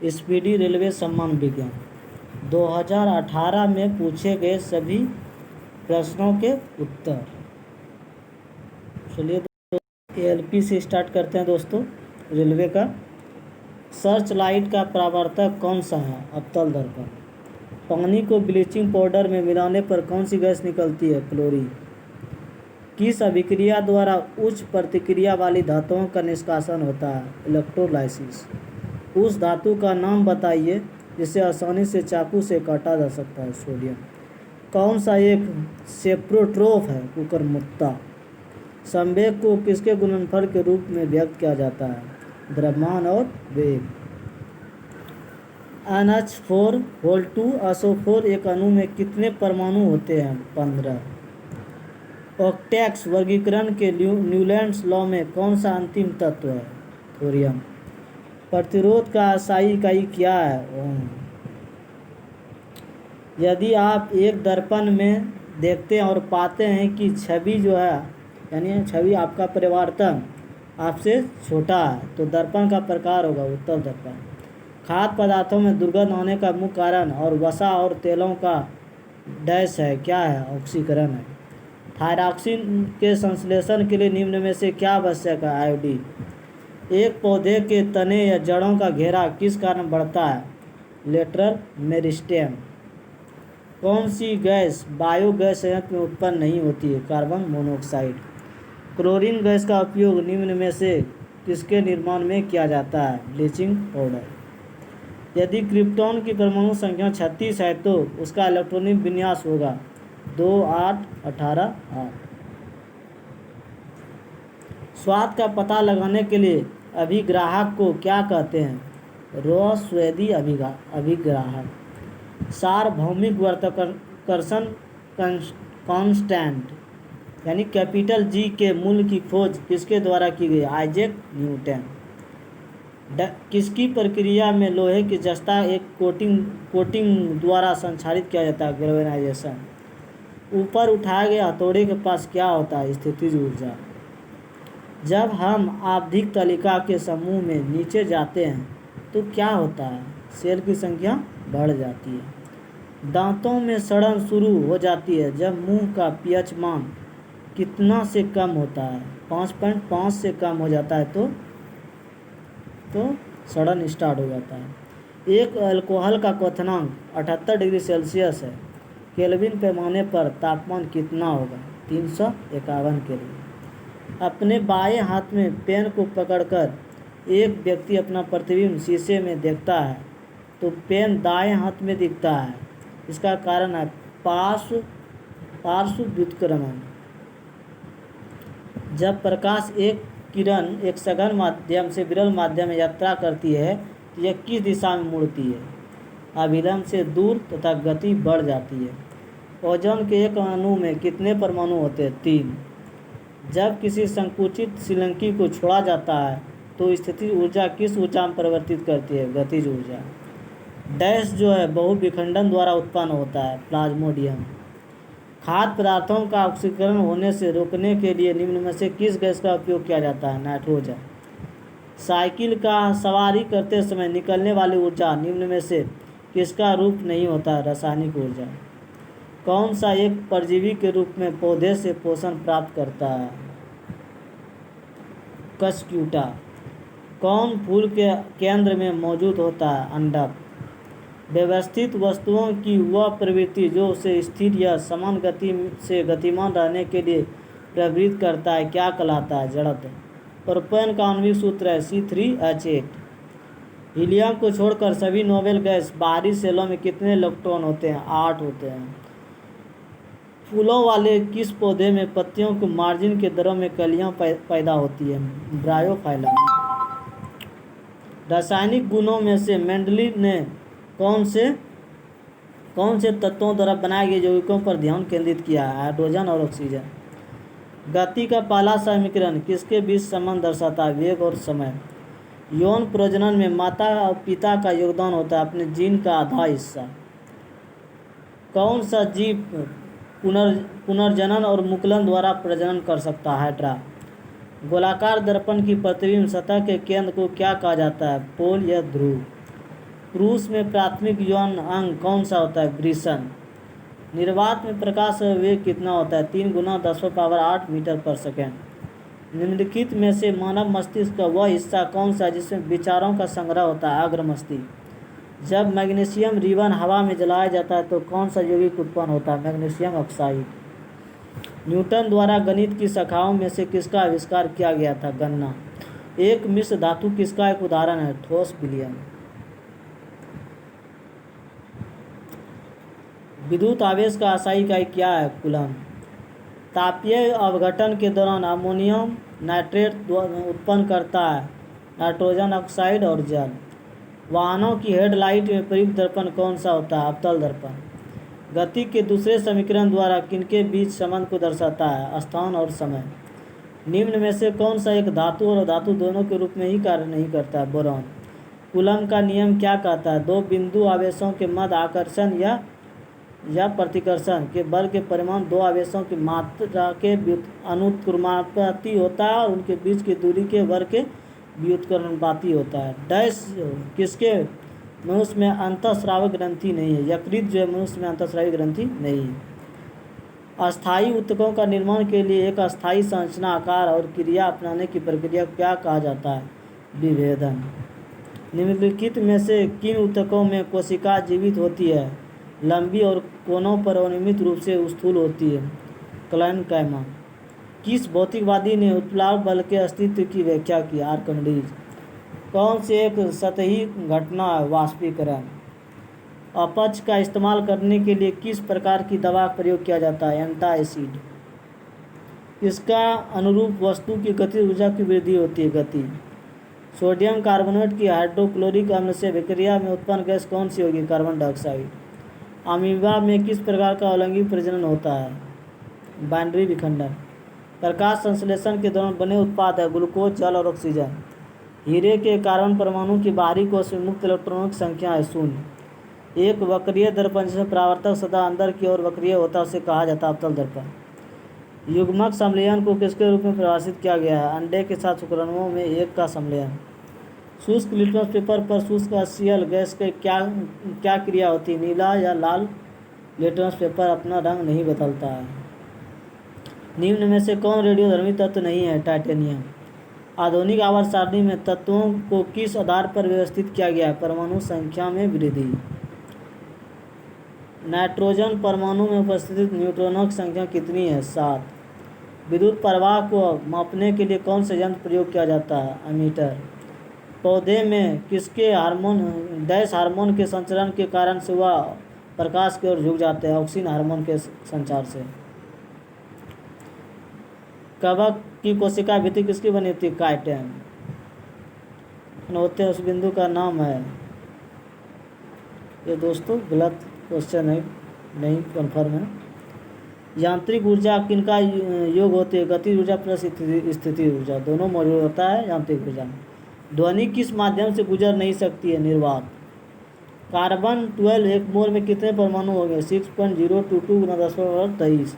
Speedy railway सम्मान विज्ञान 2018 में पूछे गए सभी प्रश्नों के उत्तर। चलिए ALP से स्टार्ट करते हैं दोस्तों। रेलवे का सर्च लाइट का परावर्तक कौन सा है? अवतल दर्पण। पानी को ब्लीचिंग पाउडर में मिलाने पर कौन सी गैस निकलती है? क्लोरीन। किस अभिक्रिया द्वारा उच्च प्रतिक्रिया वाली धातुओं का निष्कासन होता है? इलेक्ट्रोलाइसिस। उस धातु का नाम बताइए जिसे आसानी से चाकू से काटा जा सकता है? सोडियम। कौन सा एक सेप्रोट्रोफ है? कुकुरमुत्ता। संवेग को किसके गुणनफल के रूप में व्यक्त किया जाता है? द्रव्यमान और वेग। NH4 SO4 एक अणु में कितने परमाणु होते हैं? 15। ऑक्टेट्स वर्गीकरण के न्यूलैंड्स लॉ में कौन सा अंतिम तत्व है? थोरियम। प्रतिरोध का SI इकाई क्या है? ओम। यदि आप एक दर्पण में देखते हैं और पाते हैं कि छवि जो है यानी छवि आपका परिवर्तन आपसे छोटा है तो दर्पण का प्रकार होगा उत्तल दर्पण। खाद्य पदार्थों में दुर्गंध होने का मुख्य कारण और वसा और तेलों का डैश है क्या है? ऑक्सीकरण है। थायरॉक्सिन के संश्लेषण के लिए निम्न में से क्या आवश्यक है? आयोडीन। एक पौधे के तने या जड़ों का घेरा किस कारण बढ़ता है? Lateral meristem. कौन सी गैस बायोगैस संयंत्र में उत्पन्न नहीं होती है? Carbon monoxide. क्लोरीन गैस का उपयोग निम्न में से किसके निर्माण में किया जाता है? Bleaching powder. यदि क्रिप्टॉन की परमाणु संख्या 36 है तो उसका इलेक्ट्रॉनिक विन्यास होगा 2 8 18 8। स्वाद का पता लगाने के लिए अभिग्राहक को क्या कहते हैं? रोस्वेदी अभिग्राहक। सार्वभौमिक गुरुत्वाकर्षण कांस्टेंट यानी कैपिटल G के मूल्य की खोज किसके द्वारा की गई? Isaac Newton. किसकी प्रक्रिया में लोहे की जस्ता एक कोटिंग द्वारा संचालित किया जाता है? गैल्वेनाइजेशन। ऊपर उठाए गए हथौड़े के पास क्या होता है? स्थितिज ऊर्जा। जब हम आवधिक तालिका के समूह में नीचे जाते हैं तो क्या होता है? सेल की संख्या बढ़ जाती है। दांतों में सड़न शुरू हो जाती है जब मुंह का pH मान कितना से कम होता है? 5.5 से कम हो जाता है तो सड़न स्टार्ट हो जाता है। एक अल्कोहल का क्वथनांक 78 डिग्री सेल्सियस है। केल्विन पैमाने पर तापमान कितना होगा? 351 केल्विन। अपने बाएं हाथ में पेन को पकड़कर एक व्यक्ति अपना प्रतिबिंब शीशे में देखता है तो पेन दाएं हाथ में दिखता है। इसका कारण है पार्श्व व्युत्क्रमण। जब प्रकाश एक किरण एक सघन माध्यम से विरल माध्यम में यात्रा करती है तो यह किस दिशा में मुड़ती है? अभिलंब से दूर तथा गति बढ़ जाती है। ओजोन के एक अणु में कितने परमाणु होते हैं? 3। जब किसी संकुचित श्रीलंकी को छोड़ा जाता है तो स्थितिज ऊर्जा किस ऊर्जा में परिवर्तित करती है? गतिज ऊर्जा। डैश जो है बहुविखंडन द्वारा उत्पन्न होता है? प्लाज्मोडियम। खाद्य पदार्थों का ऑक्सीकरण होने से रोकने के लिए निम्न में से किस गैस का उपयोग किया जाता है? नाइट्रोजन। साइकिल का सवारी करते समय निकलने वाली ऊर्जा निम्न में से किसका रूप नहीं होता है? रासायनिक ऊर्जा। कौन सा एक परजीवी के रूप में पौधे से पोषण प्राप्त करता है? कस्क्यूटा। कौन फूल के केंद्र में मौजूद होता है? अंडक। व्यवस्थित वस्तुओं की वह प्रवृत्ति जो उसे स्थिर या समान गति से गतिमान रहने के लिए प्रवृत्त करता है क्या कहलाता है? जड़त्व। प्रोपेन का आणविक सूत्र है C3H8। हीलियम को छोड़कर सभी नोबेल गैस बाहरी सेलों में कितने इलेक्ट्रॉन होते हैं? 8 होते हैं। फूलों वाले किस पौधे में पत्तियों के मार्जिन के दरों में कलियां पैदा होती है? ब्रायोफाइलम। रासायनिक गुणों में से मेंडलीव ने कौन से तत्वों द्वारा बनाए गए यौगिकों पर ध्यान केंद्रित किया है? हाइड्रोजन और ऑक्सीजन। गति का पहला समीकरण किसके बीच संबंध दर्शाता है? वेग और समय। यौन प्रजनन में माता और पिता का योगदान होता है अपने जीन का आधा हिस्सा। कौन सा जीव पुनर्जनन और मुकुलन द्वारा प्रजनन कर सकता है? हाइड्रा। गोलाकार दर्पण की प्रतिबिंब सतह के केंद्र को क्या कहा जाता है? पोल या ध्रुव। पुरुष में प्राथमिक यौन अंग कौन सा होता है? वृषण। निर्वात में प्रकाश का वेग कितना होता है? 3 × 10⁸ मीटर पर सेकेंड। निम्नलिखित में से मानव मस्तिष्क का वह हिस्सा कौन सा है जिसमें विचारों का संग्रह होता है? अग्र मस्तिष्क। जब मैग्नीशियम रिबन हवा में जलाया जाता है तो कौन सा यौगिक उत्पन्न होता है? Magnesium oxide. न्यूटन द्वारा गणित की शाखाओं में से किसका आविष्कार किया गया था? गणना। एक मिश्र धातु किसका एक उदाहरण है? ठोस विलयन। विद्युत आवेश का आशाई इकाई क्या है? कूलम। तापीय अपघटन के दौरान अमोनियम नाइट्रेट उत्पन्न करता है नाइट्रोजन ऑक्साइड और जल। वाहनों की हेडलाइट में प्रयुक्त दर्पण कौन सा होता है? अवतल दर्पण। गति के दूसरे समीकरण द्वारा किनके बीच संबंध को दर्शाता है? स्थान और समय। निम्न में से कौन सा एक धातु और अधातु दोनों के रूप में ही कार्य नहीं करता है? बोरॉन। कूलम का नियम क्या कहता है? 2 बिंदु आवेशों के मध्य आकर्षण या प्रतिकर्षण के बल के परिमाण 2 आवेशों की मात्रा के अनुक्रमानुपाती होता है और उनके बीच की दूरी के वर्ग के व्युत्क्रमानुपाती होता है। डैश किसके मनुष्य में अंतःस्रावी ग्रंथि नहीं है? यकृत जो है मनुष्य में अंतःस्रावी ग्रंथि नहीं है। अस्थायी ऊतकों का निर्माण के लिए एक अस्थायी संरचना, आकार और क्रिया अपनाने की प्रक्रिया को क्या कहा जाता है? विभेदन। निम्नलिखित में से किन ऊतकों में कोशिका जीवित होती है? लंबी और कोनों पर अनियमित रूप से स्थूल होती है। क्लैनकैमा। किस भौतिकवादी ने उत्प्लाव बल के अस्तित्व की व्याख्या की? आर्किमिडीज। कौन सी एक सतही घटना है? वाष्पीकरण। अपच का इस्तेमाल करने के लिए किस प्रकार की दवा का प्रयोग किया जाता है? एंटासिड। इसका अनुरूप वस्तु की गति ऊर्जा की वृद्धि होती है? गति। सोडियम कार्बोनेट की हाइड्रोक्लोरिक अम्ल से विक्रिया में उत्पन्न गैस कौन सी होगी? Carbon dioxide. अमीबा में किस प्रकार का अलैंगिक प्रजनन होता है? बाइनरी विखंडन। प्रकाश संश्लेषण के दौरान बने उत्पाद है ग्लूकोज, जल और ऑक्सीजन। हीरे के कार्बन परमाणु की बाहरी कोश में मुक्त इलेक्ट्रॉनों की संख्या है 0। एक वक्रीय दर्पण जिसमें परावर्तक सदा अंदर की ओर वक्रीय होता है उसे कहा जाता है अवतल दर्पण। युग्मक सम्मेलन को किसके रूप में परिभाषित किया गया है? अंडे के साथ शुक्राणुओं में एक का सम्मेलन। शुष्क लिटमस पेपर पर शुष्क HCl गैस के क्या क्रिया होती है? नीला या लाल लिटमस पेपर अपना रंग नहीं बदलता है। निम्न में से कौन रेडियोधर्मी तत्व नहीं है? टाइटेनियम। आधुनिक आवर्त सारणी में तत्वों को किस आधार पर व्यवस्थित किया गया है? परमाणु संख्या में वृद्धि। नाइट्रोजन परमाणु में उपस्थित न्यूट्रॉनों की संख्या कितनी है? 7। विद्युत प्रवाह को मापने के लिए कौन सा यंत्र प्रयोग किया जाता है? एमीटर। पौधे में किसके हार्मोन के संचरण के कारण से वह प्रकाश की ओर झुक जाते हैं? ऑक्सीन हार्मोन के संचार से। कवक की कोशिका भित्ति किसकी बनी होती है? काइटिन होते हैं उस बिंदु का नाम है। ये दोस्तों गलत क्वेश्चन है, नहीं कन्फर्म है। यांत्रिक ऊर्जा किनका योग होती है? गति ऊर्जा प्लस स्थिति ऊर्जा, दोनों मौजूद होता है यांत्रिक ऊर्जा में। ध्वनि किस माध्यम से गुजर नहीं सकती है? निर्वात। कार्बन 12 एक मोल में कितने परमाणु होंगे? 6.022 × 10⁻23।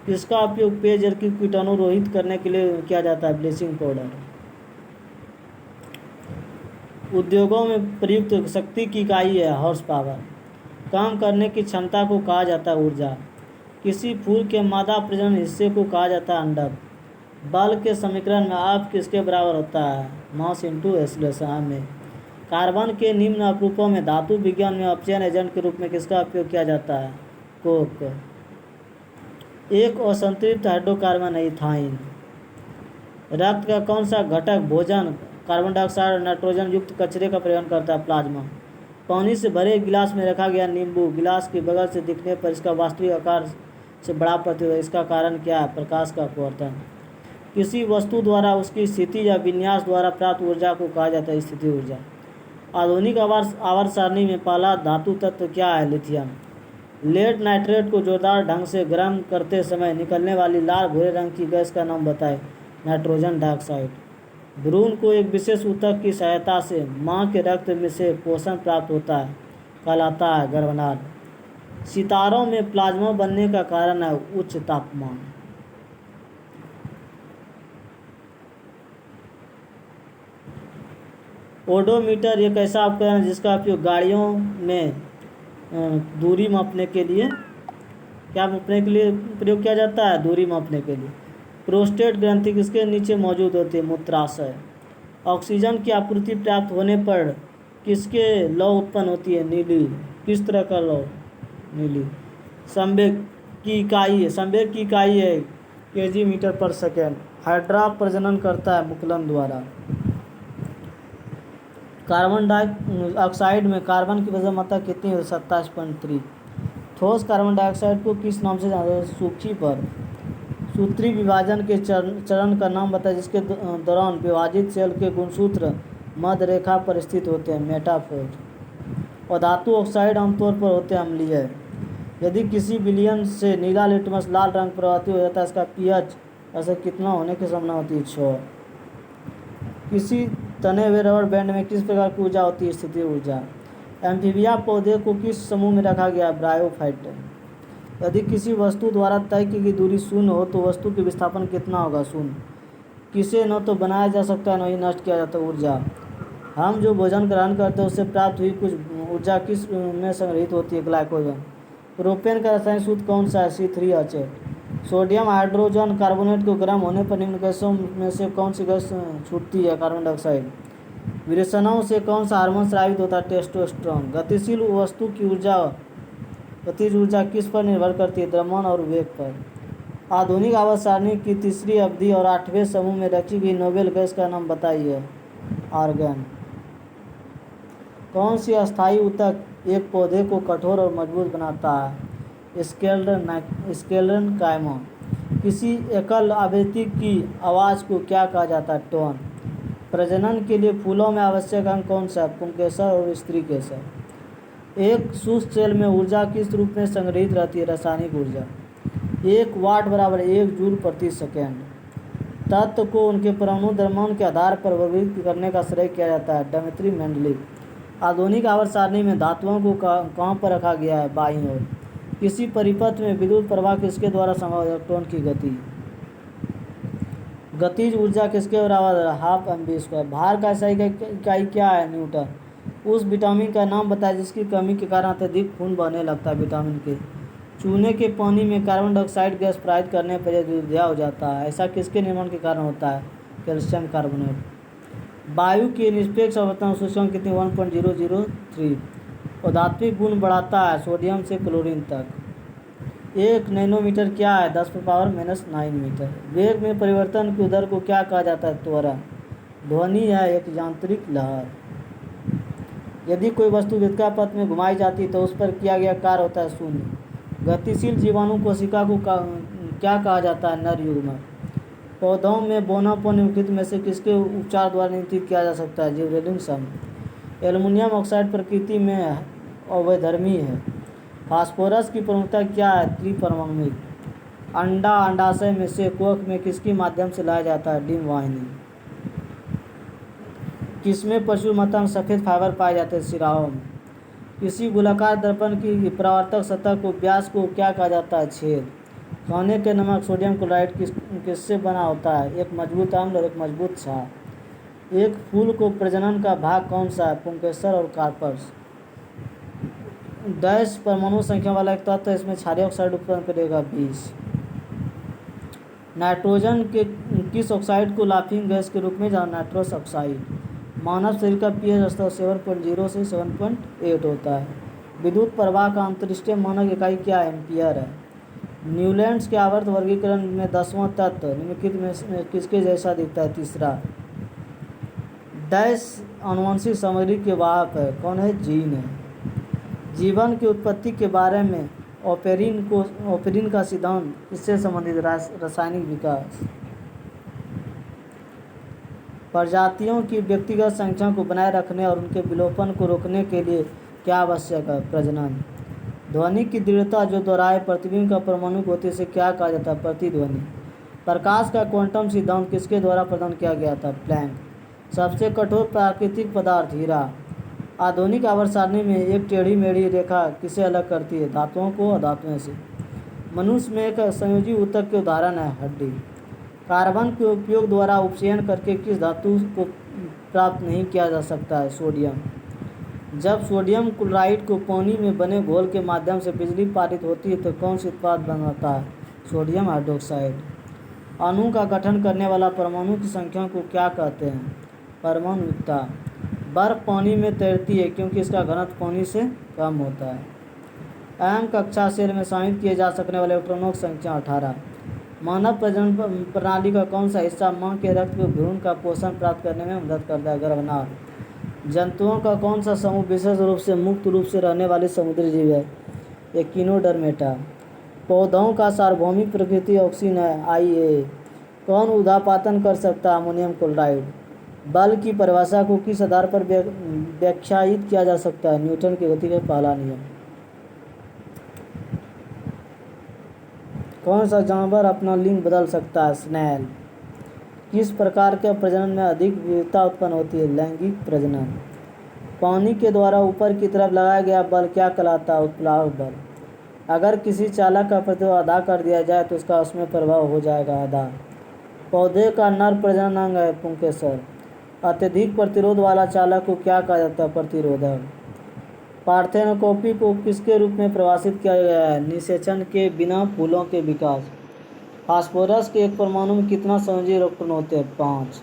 किसका उपयोग पेयजल की कीटाणु रहित करने के लिए किया जाता है? Bleaching powder. उद्योगों में प्रयुक्त शक्ति की इकाई है हॉर्स पावर। काम करने की क्षमता को कहा जाता है ऊर्जा। किसी फूल के मादा प्रजनन हिस्से को कहा जाता है अंडक। बल के समीकरण में आप किसके बराबर होता है? मास इंटू एक्सीलरेशन में। कार्बन के निम्न अपरूपों में धातु विज्ञान में अपचयन एजेंट के रूप में किसका उपयोग किया जाता है? कोक। एक असंतृप्त हाइड्रोकार्बन है इथाइन। रक्त का कौन सा घटक भोजन, कार्बन डाइऑक्साइड और नाइट्रोजन युक्त कचरे का परिवहन करता है? प्लाज्मा। पानी से भरे गिलास में रखा गया नींबू गिलास के बगल से दिखने पर इसका वास्तविक आकार से बड़ा प्रतीत होता है। इसका कारण क्या है? प्रकाश का अपवर्तन। किसी वस्तु द्वारा उसकी स्थिति या विन्यास द्वारा प्राप्त ऊर्जा को कहा जाता है स्थिति ऊर्जा। आधुनिक आवर्त सारणी में पहला धातु तत्व क्या है? लिथियम। लेड नाइट्रेट को जोरदार ढंग से गर्म करते समय निकलने वाली लाल भूरे रंग की गैस का नाम बताएं। Nitrogen dioxide. भ्रूण को एक विशेष ऊतक की सहायता से मां के रक्त में से पोषण प्राप्त होता है, कहलाता है गर्भनाद। सितारों में प्लाज्मा बनने का कारण है उच्च तापमान। ओडोमीटर एक ऐसा उपकरण है जिसका उपयोग गाड़ियों में दूरी मापने के लिए क्या मापने के लिए प्रयोग किया जाता है? दूरी मापने के लिए। प्रोस्टेट ग्रंथि किसके नीचे मौजूद होती है? मूत्राशय। ऑक्सीजन की आपूर्ति प्राप्त होने पर किसके लौ उत्पन्न होती है? नीली। किस तरह का लौ? नीली। संवेग की इकाई है केजी मीटर पर सेकेंड। हाइड्रा प्रजनन करता है मुकुलन द्वारा। कार्बन डाइऑक्साइड में कार्बन की वजन मात्रा कितनी है? 27.3। ठोस कार्बन डाइऑक्साइड को किस नाम से जाना जाता है? सूखी पर। सूत्री विभाजन के चरण का नाम बताएं जिसके दौरान विभाजित सेल के गुणसूत्र मध्य रेखा पर स्थित होते हैं? मेटाफोर। और धातु ऑक्साइड आमतौर पर होते हैं अम्लीय। यदि किसी विलयन से नीला लिटमस लाल रंग प्रभावित हो जाता है, इसका पीएच ऐसा कितना होने की संभावना होती है? 6। किसी तने हुए रबर बैंड में किस प्रकार की ऊर्जा होती है? स्थितिज ऊर्जा। एम्फीबिया पौधे को किस समूह में रखा गया? ब्रायोफाइट। यदि किसी वस्तु द्वारा तय की गई दूरी शून्य हो तो वस्तु के विस्थापन कितना होगा? शून्य। किसे न तो बनाया जा सकता है न ही नष्ट किया जाता है? ऊर्जा। हम जो भोजन ग्रहण करते हैं उससे प्राप्त हुई कुछ ऊर्जा किस में संग्रहित होती है? ग्लाइकोजन। प्रोपेन का रासायनिक सूत्र कौन सा है? C3H8। सोडियम हाइड्रोजन कार्बोनेट को गर्म होने पर निम्न गैसों में से कौन सी गैस छूटती है? Carbon dioxide. विरेचनों से कौन सा हार्मोन स्रावित होता है? टेस्टोस्टेरोन। गतिशील वस्तु की गतिज ऊर्जा किस पर निर्भर करती है? द्रव्यमान और वेग पर। आधुनिक आवर्त सारणी की तीसरी अवधि और 8वें समूह में रखी गई नोबेल गैस का नाम बताइए? आर्गन। कौन सी अस्थायी ऊतक एक पौधे को कठोर और मजबूत बनाता है? स्क्लेरन कायमा। किसी एकल आवृत्ति की आवाज़ को क्या कहा जाता है? टोन। प्रजनन के लिए फूलों में आवश्यक अंग कौन सा है? पुंकेसर और स्त्री केसर। एक शुष्क सेल में ऊर्जा किस रूप में संग्रहित रहती है? रासायनिक ऊर्जा। 1 वाट बराबर 1 जूल प्रति सेकेंड। तत्व को उनके परमाणु द्रव्यमान के आधार पर वर्गीकृत करने का श्रेय किया जाता है? डेमित्री मेंडलीव। आधुनिक आवर्त सारणी में धातुओं को कहाँ पर रखा गया है? बाईं ओर। किसी परिपथ में विद्युत प्रवाह किसके द्वारा संभव है? इलेक्ट्रॉन की गति। गतिज ऊर्जा किसके बराबर है? Half mv²। भार का SI इकाई क्या है? न्यूटन। उस विटामिन का नाम बताएं जिसकी कमी के कारण अत्यधिक खून बहने लगता है? विटामिन के। चूने के पानी में कार्बन डाइऑक्साइड गैस प्रवाहित करने पर यह दुधिया हो जाता है, ऐसा किसके निर्माण के कारण होता है? Calcium carbonate. वायु की निरपेक्ष आवर्तन सूचकांक कितनी? 1.003। और धात्विक गुण बढ़ाता है सोडियम से क्लोरीन तक। 1 नैनोमीटर क्या है? 10⁻⁻9 मीटर। वेग में परिवर्तन की दर को क्या कहा जाता है? त्वरण। ध्वनि है एक यांत्रिक लहर। यदि कोई वस्तु वृत्ताकार पथ में घुमाई जाती है तो उस पर किया गया कार्य होता है? शून्य। गतिशील जीवाणु कोशिका को क्या कहा जाता है? नर युग्मक। पौधों में बोनापोन निम्नलिखित में से किसके उपचार द्वारा नियंत्रित किया जा सकता है? जिबरेलिन सम। एल्युमिनियम ऑक्साइड प्रकृति में अवधर्मी है। फास्फोरस की प्रमुखता क्या है? त्रिपरमाणुक। अंडा अंडाशय में से कोख में किसके माध्यम से लाया जाता है? डिम वाहिनी। किसमें प्रचुर मात्रा में सफ़ेद फाइबर पाए जाते हैं? सिराओं में। किसी गोलाकार दर्पण की परावर्तक सतह को व्यास को क्या कहा जाता है? छेद। खाने के नमक सोडियम क्लोराइड किससे बना होता है? एक मजबूत अम्ल और एक मजबूत क्षार। एक फूल को प्रजनन का भाग कौन सा है? पुंकेसर और कार्पस। डैश परमाणु संख्या वाला एक तत्व है, इसमें क्षारीय ऑक्साइड उत्पन्न करेगा 20। नाइट्रोजन के किस ऑक्साइड को लाफिंग गैस के रूप में जाना? Nitrous oxide. मानव शरीर का pH स्तर 7.0 से 7.8 होता है। विद्युत प्रवाह का अंतर्दृष्टीय मानक इकाई क्या है? एम्पियर है। न्यूलैंड्स के आवर्त वर्गीकरण में 10वां तत्व निम्नलिखित में किसके जैसा दिखता है? तीसरा। डैश आनुवंशिक सामग्री के वाहक है, कौन है? जीन है। जीवन की उत्पत्ति के बारे में ओपेरिन का सिद्धांत किससे संबंधित? रासायनिक विकास। प्रजातियों की व्यक्तिगत संख्या को बनाए रखने और उनके विलोपन को रोकने के लिए क्या आवश्यक है? प्रजनन। ध्वनि की दृढ़ता जो दोहराए प्रतिबिंब का परमाणु होते इसे क्या कहा जाता है? प्रतिध्वनि। प्रकाश का क्वांटम सिद्धांत किसके द्वारा प्रदान किया गया था? प्लैंक। सबसे कठोर प्राकृतिक पदार्थ? हीरा। आधुनिक आवर्त सारणी में एक टेढ़ी मेढ़ी रेखा किसे अलग करती है? धातुओं को अधातुओं से। मनुष्य में एक संयोजी ऊतक के उदाहरण है? हड्डी। कार्बन के उपयोग द्वारा उपचयन करके किस धातु को प्राप्त नहीं किया जा सकता है। सोडियम, जब सोडियम क्लोराइड को पानी में बने घोल के माध्यम से बिजली पारित होती है तो कौन सा उत्पाद बनता है? Sodium hydroxide. अणु का गठन करने वाला परमाणु की संख्या को क्या कहते हैं? परमाणुकता। बर्फ पानी में तैरती है क्योंकि इसका घनत्व पानी से कम होता है। अहम कक्षा सेल में शामिल किए जा सकने वाले इलेक्ट्रॉनों की संख्या 18। मानव प्रजनन प्रणाली का कौन सा हिस्सा मां के रक्त में भ्रूण का पोषण प्राप्त करने में मदद करता है? गर्भनाल। जंतुओं का कौन सा समूह विशेष रूप से मुक्त रूप से रहने वाले समुद्री जीव है? एकिनोडर्मेटा। पौधों का सार्वभौमिक प्रकृति ऑक्सीजन है, IA। कौन ऊर्ध्वपातन कर सकता है? Ammonium chloride. बल की परिभाषा को किस आधार पर व्याख्यायित किया जा सकता है? न्यूटन की गति का पहला नियम। कौन सा जानवर अपना लिंग बदल सकता है? स्नेल। किस प्रकार के प्रजनन में अधिक विविधता उत्पन्न होती है? लैंगिक प्रजनन। पानी के द्वारा ऊपर की तरफ लगाया गया बल क्या कहलाता है? उत्प्लावक बल। अगर किसी चालक का प्रतिरोध आधा कर दिया जाए तो उसका उसमें प्रभाव हो जाएगा आधा। पौधे का नर प्रजनन अंग है पुंकेसर। अत्यधिक प्रतिरोध वाला चालक को क्या कहा जाता है? प्रतिरोधक। पार्थेनोस्कोपी को किसके रूप में परिभाषित किया गया है? निषेचन के बिना फूलों के विकास। फास्फोरस के एक परमाणु में कितना संयोजी इलेक्ट्रॉन होते हैं? 5।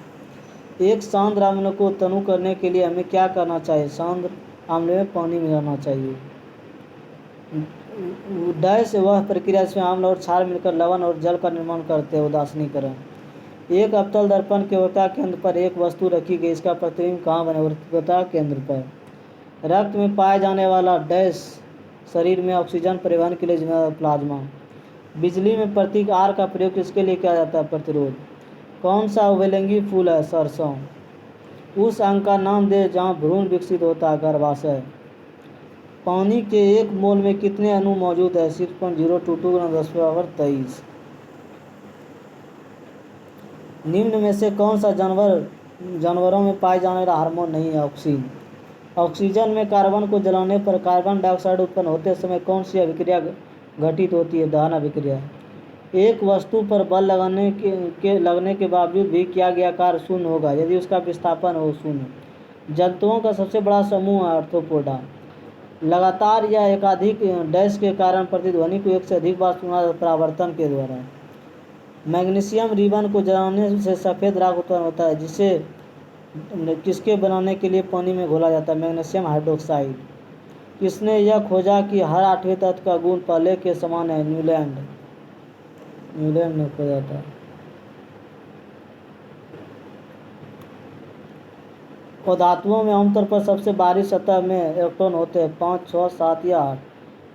एक सांद्र अम्ल को तनु करने के लिए हमें क्या करना चाहिए? सांद्र अम्ल में पानी मिलाना चाहिए। डैश वह प्रक्रिया जिसमें अम्ल और क्षार मिलकर लवण और जल का निर्माण करते हैं? उदासीनीकरण। एक अवतल दर्पण के वक्रता केंद्र पर एक वस्तु रखी गई, इसका प्रतिबिंब कहाँ बने? वक्रता केंद्र पर। रक्त में पाए जाने वाला डैश शरीर में ऑक्सीजन परिवहन के लिए जिम्मेदार प्लाज्मा। बिजली में प्रतीक R का प्रयोग किसके लिए किया जाता है? प्रतिरोध। कौन सा उभयलिंगी फूल है? सरसों। उस अंग का नाम दे जहाँ भ्रूण विकसित होता है? गर्भाशय। पानी के एक मोल में कितने अणु मौजूद है? 6.022 × 10⁻23। निम्न में से कौन सा जानवरों में पाए जाने वाला हार्मोन नहीं है? ऑक्सीन। ऑक्सीजन में कार्बन को जलाने पर कार्बन डाइऑक्साइड उत्पन्न होते समय कौन सी अभिक्रिया घटित होती है? दहन अभिक्रिया। एक वस्तु पर बल लगने के बावजूद भी किया गया कार्य शून्य होगा यदि उसका विस्थापन हो शून्य। जंतुओं का सबसे बड़ा समूह है आर्थ्रोपोडा। लगातार या एकाधिक डैश के कारण प्रतिध्वनि को एक से अधिक बार सुना जाता है परावर्तन के द्वारा। मैग्नीशियम रिबन को जलाने से सफ़ेद राख उत्पन्न होता है जिसे किसके बनाने के लिए पानी में घोला जाता है? Magnesium hydroxide. किसने यह खोजा कि हर 8वें तत्व का गुण पहले के समान है? न्यूलैंड ने खोजा था। धातुओं में आमतौर पर सबसे बाहरी सतह में इलेक्ट्रॉन होते हैं 5, 6, 7 या 8।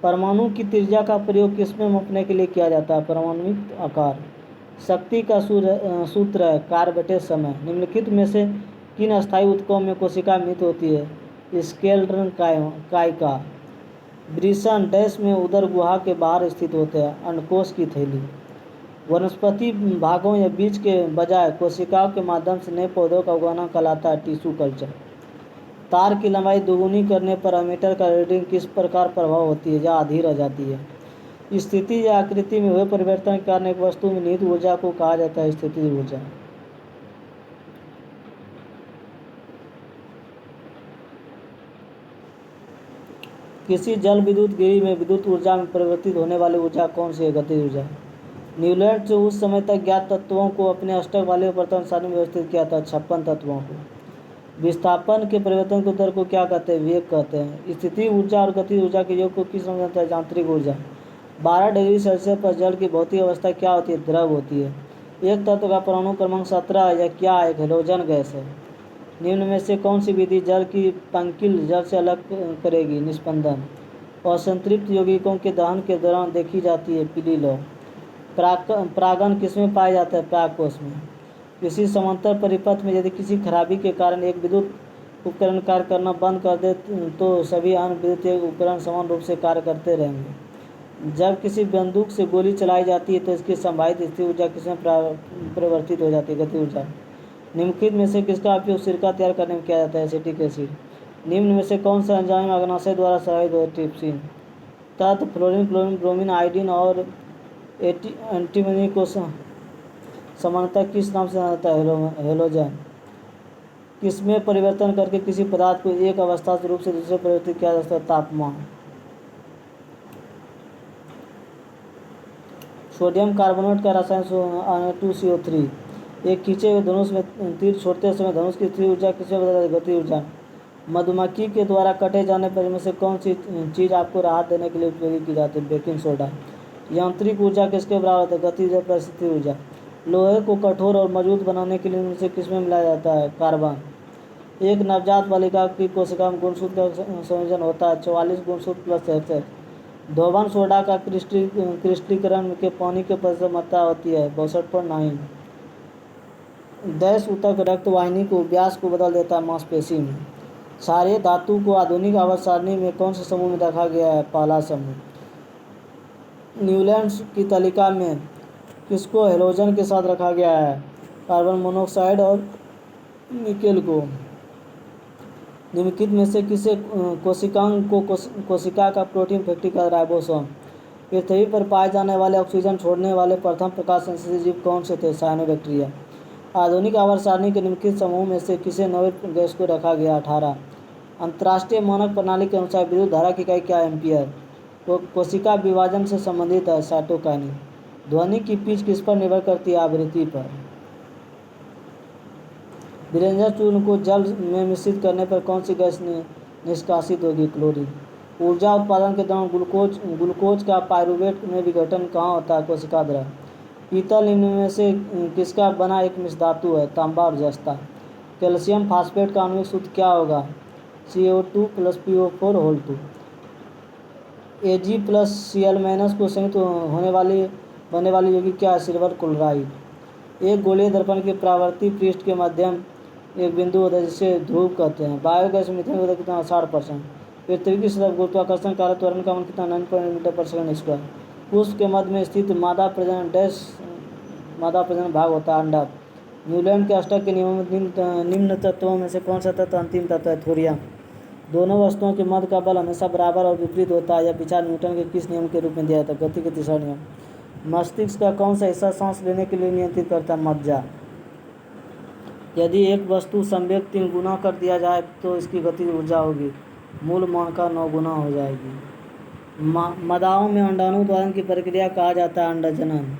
परमाणु की त्रिज्या का प्रयोग किसमें मापने के लिए किया जाता है? परमाणुक आकार। शक्ति का सूत्र है कार्य/समय। निम्नलिखित में से किन अस्थायी ऊतकों में कोशिका मृत होती है? स्केलेटन कायिका। वृषण डैश में उदर गुहा के बाहर स्थित होते हैं? अंडकोश की थैली। वनस्पति भागों या बीज के बजाय कोशिकाओं के माध्यम से नए पौधों का उगाना कहलाता है टिश्यू कल्चर। तार की लंबाई दोगुनी करने पर एमीटर का रीडिंग किस प्रकार प्रभाव होती है या अधीर रह जाती है? स्थिति या आकृति में हुए परिवर्तन के कारण एक वस्तु में निहित ऊर्जा को कहा जाता है स्थितिज ऊर्जा। किसी जल विद्युत गिरी में विद्युत ऊर्जा में परिवर्तित होने वाली ऊर्जा कौन सी है? गतिज ऊर्जा। न्यूलैंड से उस समय तक ज्ञात तत्वों को अपने अष्टक वाले परिवर्तन सारणी में व्यवस्थित किया था 56 तत्वों को। विस्थापन के परिवर्तन के दर को क्या कहते हैं? वेग कहते हैं। स्थिति ऊर्जा और गतिज ऊर्जा के योग को किस समझाता है? यांत्रिक ऊर्जा। 12 डिग्री सेल्सियस पर जल की भौतिक अवस्था क्या होती है? द्रव होती है। एक तत्व का परमाणु क्रमांक 17 या क्या एक हैलोजन गैस है? निम्न में से कौन सी विधि जल की पंकिल जल से अलग करेगी? निस्पंदन। असंतृप्त यौगिकों के दहन के दौरान देखी जाती है पीली लौ। परागण किसमें पाया जाता है? परागकोश में। किसी समांतर परिपथ में यदि किसी खराबी के कारण एक विद्युत उपकरण कार्य करना बंद कर दे तो सभी अन्य विद्युत उपकरण समान रूप से कार्य करते रहेंगे। जब किसी बंदूक से गोली चलाई जाती है तो इसकी संभावित स्थिति ऊर्जा किसमें परिवर्तित हो जाती है? गति ऊर्जा। निम्नलिखित में से किसका उपयोग सिरका तैयार करने में किया जाता है? Acetic acid. निम्न में से कौन सा एंजाइम अग्नाशय द्वारा प्रभावित होता है? ट्रिप्सिन। तत्व फ्लोरीन, क्लोरीन, ब्रोमीन, आयोडीन और एंटीमनी को सामान्यतः किस नाम से जाना जाता है? हैलोजन। किसमें परिवर्तन करके किसी पदार्थ को एक अवस्था से रूप से दूसरे परिवर्तित किया जा सकता है? तापमान। सोडियम कार्बोनेट का रसायन Na2CO3। एक खींचे हुए धनुष में तीर छोड़ते समय धनुष की स्थिर ऊर्जा किसमें बदल जाती है? गति ऊर्जा। मधुमक्खी के द्वारा कटे जाने पर इनमें से कौन सी चीज़ आपको राहत देने के लिए उपयोगी की जाती है? Baking soda. यांत्रिक ऊर्जा किसके बराबर होता है? गति ऊर्जा प्लस स्थिर ऊर्जा। लोहे को कठोर और मजबूत बनाने के लिए इनसे किसमें मिलाया जाता है? कार्बन। एक नवजात बालिका की कोशिका में गुणसूत्र का संयोजन होता है 44 गुणसूत्र प्लस XX। धोबन सोडा का क्रिस्टलीकरण के पानी के प्रतिशत मात्रा होती है 62.9। डैश ऊतक रक्त वाहिनी को व्यास को बदल देता है मांसपेशी में। क्षारीय धातु को आधुनिक आवर्त सारणी में कौन से समूह में रखा गया है? पहला समूह। न्यूलैंड्स की तालिका में किसको हेलोजन के साथ रखा गया है? कार्बन मोनोऑक्साइड और निकेल को। निम्नलिखित में से किसे कोशिकांग को कोशिका का प्रोटीन फैक्ट्री का राइबोसोम। पृथ्वी पर पाए जाने वाले ऑक्सीजन छोड़ने वाले प्रथम प्रकाश संश्लेषी जीव कौन से थे? साइनोबैक्टीरिया। आधुनिक आवर्त सारणी के निम्नलिखित समूह में से किसे नोबेल गैस को रखा गया? 18। अंतर्राष्ट्रीय मानक प्रणाली के अनुसार विद्युत धारा की इकाई क्या एम्पियर? कोशिका विभाजन से संबंधित है साइटोकाइनिन। ध्वनि की पिच किस पर निर्भर करती है? आवृत्ति पर। विरेंजर चूर्ण को जल में मिश्रित करने पर कौन सी गैस निष्कासित होगी? क्लोरीन। ऊर्जा उत्पादन के दौरान ग्लूकोज का पाइरूवेट में विघटन कहाँ होता है? कोशिका द्रव। पीतल निम्न में से किसका बना एक मिश्र धातु है? तांबा और जस्ता। कैल्शियम फास्फेट का आणविक सूत्र क्या होगा? CO2 + PO4 whole 2। Ag + Cl- को संयुक्त बनने वाली यौगिक क्या है? Silver chloride. एक गोलीय दर्पण के परावर्ती पृष्ठ के मध्यम एक बिंदु होता है जिसे ध्रुव कहते हैं। बायोगैस मीथेन होता है कितना? 60%। पृथ्वी की सतह गुरुत्वाकर्षण कारक त्वरण का मान कितना? 9 मीटर/सेकंड²। पुष्प के मध्य में स्थित मादा प्रजनन भाग होता है अंडक। न्यूलैंड के अष्टक के नियमों में निम्न तत्वों में से कौन सा तत्व अंतिम तत्व है? थोरियम। दोनों वस्तुओं के मध्य का बल हमेशा बराबर और विपरीत होता है। यह विचार न्यूटन के किस नियम के रूप में दिया जाता है? गति के तीसरा नियम। मस्तिष्क का कौन सा हिस्सा सांस लेने के लिए नियंत्रित करता है? मज्जा। यदि एक वस्तु संवेग 3 गुना कर दिया जाए तो इसकी गति ऊर्जा होगी मूल मान का 9 गुना हो जाएगी। मादाओं में अंडाणु उत्पादन की प्रक्रिया कहा जाता है अंडजनन।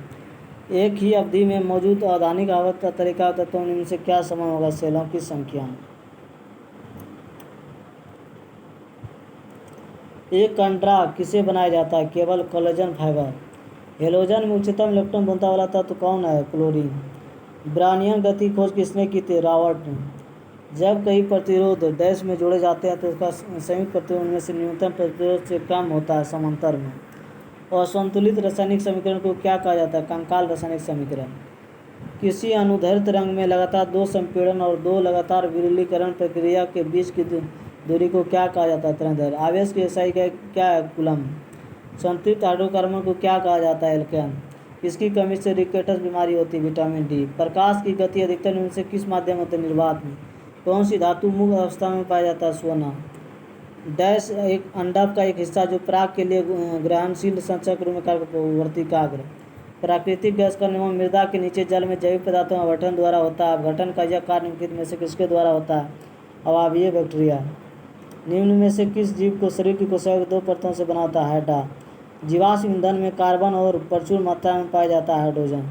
एक ही अवधि में मौजूद आधानिक आवर्त तरीका तत्वों में से क्या समान होगा? सेलों की संख्या। एक कंडरा किसे बनाया जाता है? केवल कोलेजन फाइबर। हेलोजन में उच्चतम इलेक्ट्रॉन घनत्व वाला तत्व कौन है? क्लोरीन। ब्राउनियन गति खोज किसने की थी? रॉबर्ट ने। जब कई प्रतिरोध डैश में जोड़े जाते हैं तो उसका संयुक्त प्रतिरोध उनमें से न्यूनतम प्रतिरोध से कम होता है समांतर में। असंतुलित रासायनिक समीकरण को क्या कहा जाता है? कंकाल रासायनिक समीकरण। किसी अनुदैर्ध्य तरंग में लगातार 2 संपीड़न और 2 लगातार विरलीकरण प्रक्रिया के बीच की दूरी को क्या कहा जाता है? तरंगदैर्ध्य। आवेश की SI क्या है? कूलम। संतृप्त हाइड्रोकार्बन को क्या कहा जाता है? एल्केन। किसकी कमी से रिकेटस बीमारी होती है? Vitamin D. प्रकाश की गति अधिकतर इनमें से किस माध्यम होती है? निर्वात में। कौन सी धातु मुक्त अवस्था में पाया जाता है? सोना। डैश एक अंडक का एक हिस्सा जो पराग के लिए ग्रहणशील संचय के रूप में कार्य वर्तिकाग्र। प्राकृतिक गैस का निर्माण मृदा के नीचे जल में जैविक पदार्थों का अपघटन द्वारा होता है। अपघटन का यह कार्य निम्नलिखित में से किसके द्वारा होता है? अवायवीय बैक्टीरिया। निम्न में से किस जीव को शरीर की कोशिकाओं की 2 परतों से बना होता है? हाइड्रा। जीवाश्म ईंधन में कार्बन और प्रचुर मात्रा में पाया जाता है हाइड्रोजन।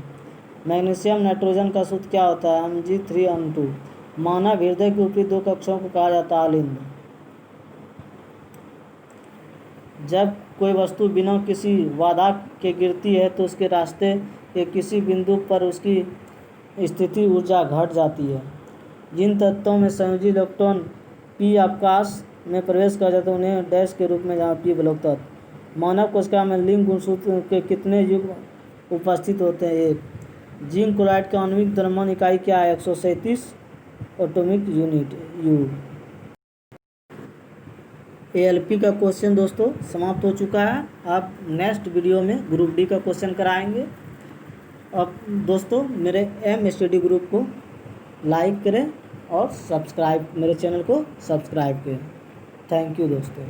मैग्नीशियम नाइट्रोजन का सूत्र क्या होता है? Mg3N2। मानव हृदय के ऊपरी 2 कक्षों को कहा जाता है अलिंद। जब कोई वस्तु बिना किसी बाधा के गिरती है तो उसके रास्ते के किसी बिंदु पर उसकी स्थिति ऊर्जा घट जाती है। जिन तत्वों में संयोजी इलेक्ट्रॉन p अवकाश में प्रवेश कर जाते हैं उन्हें डैश के रूप में जहाँ p बलक तत्व। मानव कोशिका में लिंग गुणसूत्र के कितने युग्म उपस्थित होते हैं? 1। जिंक क्लोराइड का आणविक द्रव्यमान इकाई क्या है? 137 एटॉमिक यूनिट U। ALP का क्वेश्चन दोस्तों समाप्त हो चुका है। आप नेक्स्ट वीडियो में ग्रुप डी का क्वेश्चन कराएंगे। अब दोस्तों मेरे M स्टडी ग्रुप को लाइक करें और सब्सक्राइब मेरे चैनल को सब्सक्राइब करें। थैंक यू दोस्तों।